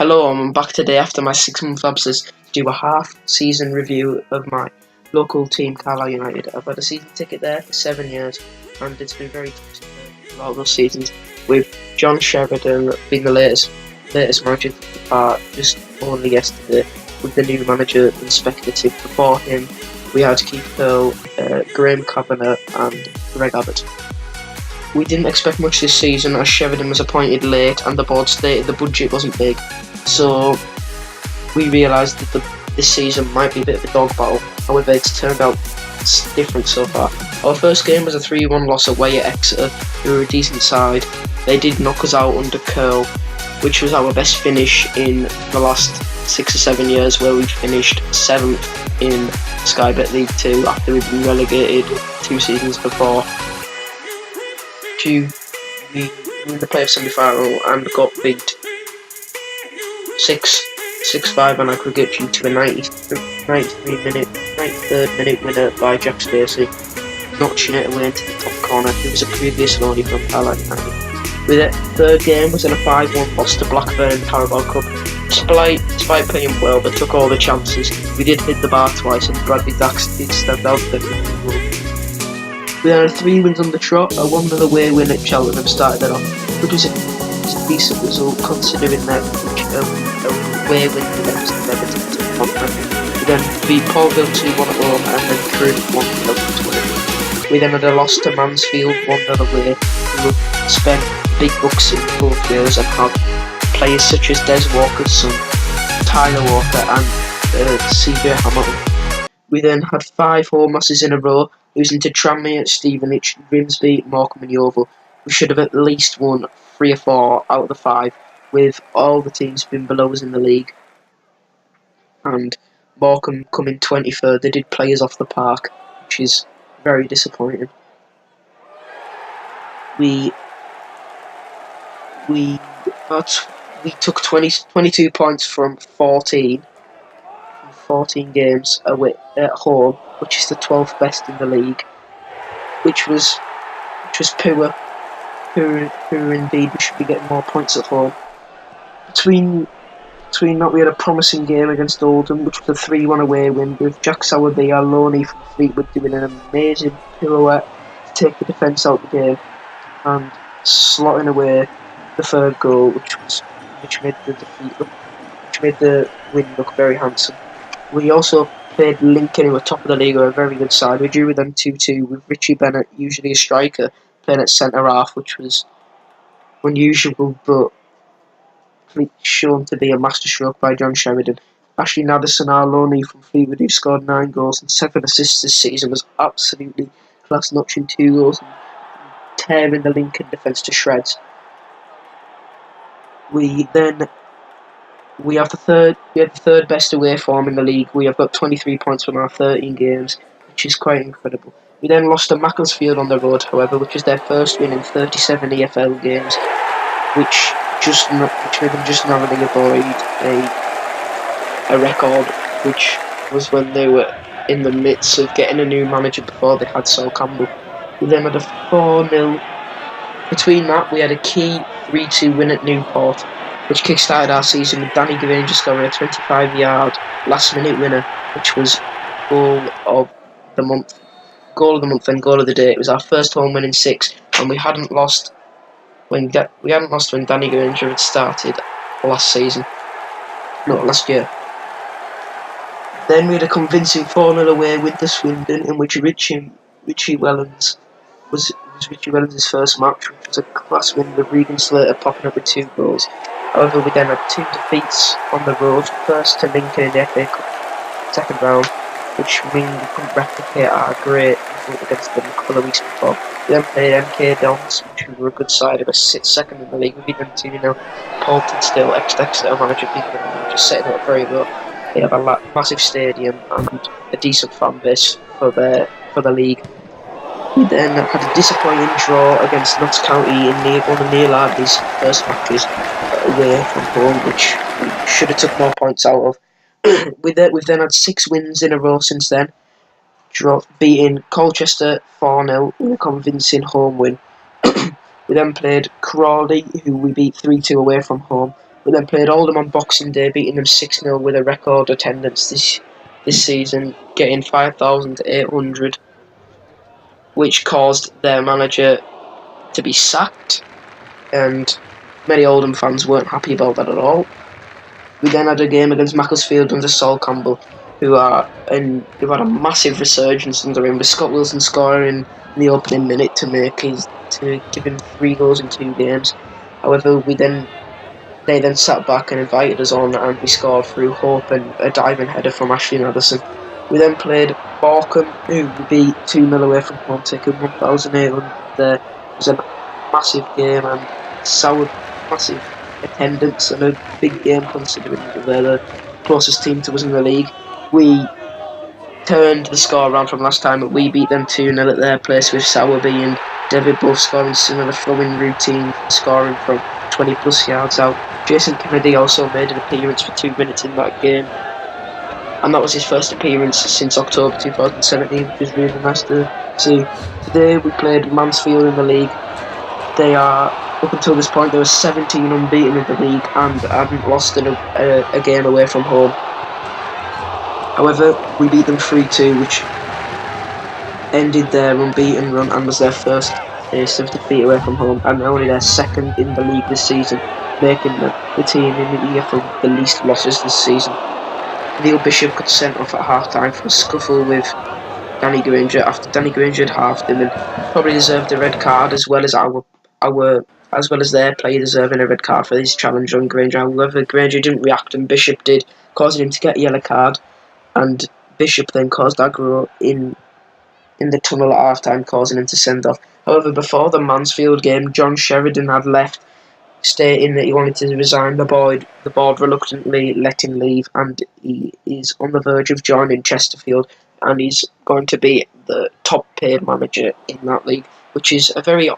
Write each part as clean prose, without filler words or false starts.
Hello, I'm back today after my 6 month absence to do a half-season review of my local team, Carlisle United. I've had a season ticket there for 7 years, and it's been very toxic throughout those seasons, with John Sheridan being the latest manager to depart just only yesterday, with the new manager being speculative. Before him, we had Keith Curl, Graham Kavanagh, and Greg Abbott. We didn't expect much this season as Sheridan was appointed late and the board stated the budget wasn't big, so we realised that this season might be a bit of a dog battle. However, it's turned out it's different so far. Our first game was a 3-1 loss away at Exeter, who were a decent side. They did knock us out under Curl, which was our best finish in the last 6 or 7 years, where we finished 7th in Sky Bet League 2 after we'd been relegated 2 seasons before. We won the playoff semi-final and got beat 6-5 on aggregate due to a 93rd minute winner by Jack Stacey, notching it away into the top corner. He was a previous loanee from Carlisle United. With it, third game was in a 5-1 loss to Blackburn in the Carabao Cup. Despite playing well, they took all the chances. We did hit the bar twice, and Bradley Dax did stand out for the goal. We had 3 wins on the trot. A 1-0 away win at Cheltenham started it off, which was a decent result considering that away win against Everton to Tottenham. We then beat Paulville 2-1 at home and then Crewe 1-0 to win. We then had a loss to Mansfield 1-0 away. We spent big bucks in both games and had players such as Des Walker's son, Tyler Walker and CJ Hamilton. We then had 5 home losses in a row, losing to Tranmere, Stevenage, Grimsby, Morecambe and Yeovil. We should have at least won 3 or 4 out of the 5, with all the teams being below us in the league. And Morecambe coming 23rd, they did play us off the park, which is very disappointing. We took 22 points from 14 games away at home, which is the 12th best in the league, which was poor indeed. We should be getting more points at home. Between that, we had a promising game against Oldham, which was a 3-1 away win, with Jack Sowerby, our loanee from Fleetwood, doing an amazing pirouette to take the defence out of the game and slotting away the third goal, which made the win look very handsome. We also played Lincoln, who were top of the league, who are a very good side. We drew with them 2-2, with Richie Bennett, usually a striker, playing at centre half, which was unusual but shown to be a masterstroke by John Sheridan. Ashley Naderson, our loanee from Fleetwood, who scored 9 goals and 7 assists this season, was absolutely class, notching 2 goals and tearing the Lincoln defence to shreds. We have the third best away form in the league. We have got 23 points from our 13 games, which is quite incredible. We then lost to Macclesfield on the road, however, which was their first win in 37 EFL games, which made them just narrowly avoid a record, which was when they were in the midst of getting a new manager before they had Sol Campbell. We then had a 4-0. Between that, we had a key 3-2 win at Newport, which kick-started our season with Danny Granger scoring a 25-yard last-minute winner, which was goal of the month and goal of the day. It was our first home win in 6, and we hadn't lost when Danny Granger had started last year. Then we had a convincing 4-0 away win to Swindon, in which Richie Wellens was Richie Wellens' first match, which was a class win with Regan Slater popping up with 2 goals. However, we then had 2 defeats on the road, first to Lincoln in the FA Cup second round, which means we couldn't replicate our great result against them a couple of weeks before. We then played MK Dons, which were a good side, of a second in the league. We beat them 2-0. Paulton still, ex-Exeter manager, beat them, just setting it up very well. They have a massive stadium and a decent fan base for the league. We then had a disappointing draw against Notts County in one of Neil Ardley's first matches away from home, which we should have took more points out of. We've then had 6 wins in a row since then, beating Colchester 4-0 in a convincing home win. We then played Crawley, who we beat 3-2 away from home, We then played Oldham on Boxing Day, beating them 6-0 with a record attendance this season, getting 5,800, which caused their manager to be sacked, and many Oldham fans weren't happy about that at all. We then had a game against Macclesfield under Sol Campbell, who had a massive resurgence under him, with Scott Wilson scoring in the opening minute to give him 3 goals in 2 games. However, they then sat back and invited us on, and we scored through hope and a diving header from Ashley Madison. We then played Borkham, who we beat 2-0 away from home, taking 1,800 there. It was a massive game and massive attendance and a big game considering that they're the closest team to us in the league. We turned the score around from last time, but we beat them 2-0 at their place, with Sowerby and David both scoring similar throwing routines, scoring from 20 plus yards out. Jason Kennedy also made an appearance for 2 minutes in that game, and that was his first appearance since October 2017, which is really nice to see. Today we played Mansfield in the league. They are, up until this point, they were 17 unbeaten in the league and hadn't lost a game away from home. However, we beat them 3-2, which ended their unbeaten run and was their first taste of defeat away from home, and only their second in the league this season, making the team in the year for the least losses this season. Neil Bishop got sent off at half-time for a scuffle with Danny Granger after Danny Granger had halved him, and probably deserved a red card, as well as their player deserving a red card for his challenge on Granger. However, Granger didn't react and Bishop did, causing him to get a yellow card, and Bishop then caused aggro in the tunnel at half-time, causing him to send off. However, before the Mansfield game, John Sheridan had left, stating that he wanted to resign. The board reluctantly let him leave, and he is on the verge of joining Chesterfield, and he's going to be the top paid manager in that league, which is a very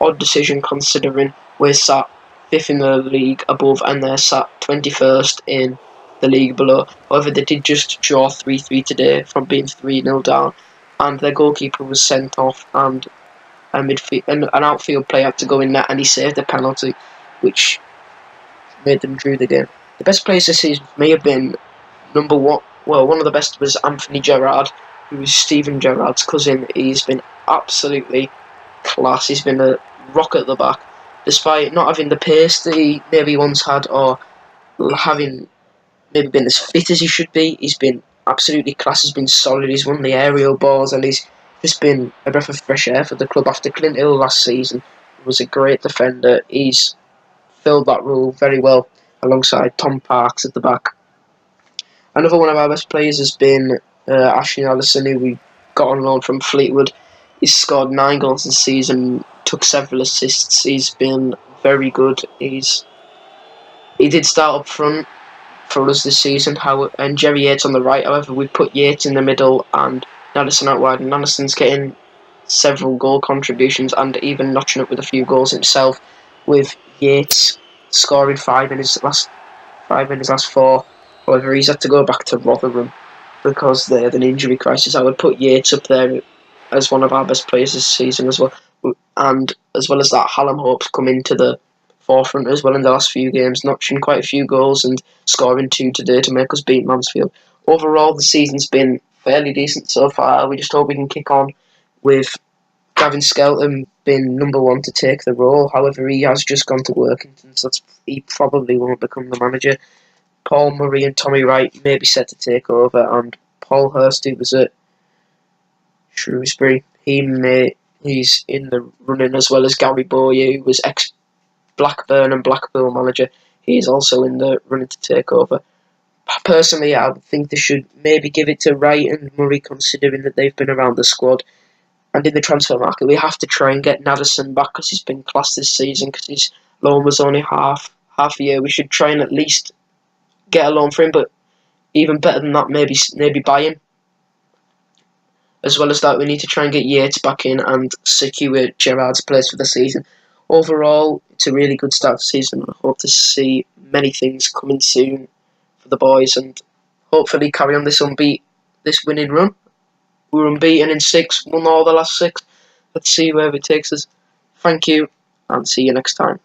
odd decision considering we're sat 5th in the league above and they're sat 21st in the league below. However, they did just draw 3-3 today from being 3-0 down, and their goalkeeper was sent off, and an outfield player had to go in net, and he saved a penalty, which made them drew the game. The best players this season for me have been number one. Well, one of the best was Anthony Gerrard, who is Stephen Gerrard's cousin. He's been absolutely class. He's been a rock at the back, despite not having the pace that he maybe once had, or having maybe been as fit as he should be. He's been absolutely class. He's been solid. He's won the aerial balls, and he's just been a breath of fresh air for the club. After Clint Hill last season was a great defender, he's filled that role very well alongside Tom Parks at the back. Another one of our best players has been Ashley Allison, who we got on loan from Fleetwood. He's scored 9 goals this season, took several assists. He's been very good. He did start up front for us this season, and Jerry Yates on the right. However, we put Yates in the middle and Madison out wide, and Anderson's getting several goal contributions and even notching up with a few goals himself, with Yates scoring 5 in his last 4. However, he's had to go back to Rotherham because they had an injury crisis. I would put Yates up there as one of our best players this season as well, and as well as that, Hallam Hope's come into the forefront as well in the last few games, notching quite a few goals and scoring 2 today to make us beat Mansfield. Overall, the season's been fairly decent so far. We just hope we can kick on with Gavin Skelton being number 1 to take the role. However, he has just gone to Workington, so he probably won't become the manager. Paul Murray and Tommy Wright may be set to take over, and Paul Hurst, who was at Shrewsbury, he's in the running, as well as Gary Bowyer, who was ex-Blackburn and Blackpool manager. He's also in the running to take over. Personally, I think they should maybe give it to Wright and Murray, considering that they've been around the squad. And in the transfer market, we have to try and get Nadesan back, because he's been class this season, because his loan was only half a year. We should try and at least get a loan for him, but even better than that, maybe buy him. As well as that, we need to try and get Yates back in and secure Gerrard's place for the season. Overall, it's a really good start to the season. I hope to see many things coming soon for the boys, and hopefully carry on this winning run. We were unbeaten in 6, won all the last 6. Let's see where it takes us. Thank you, and see you next time.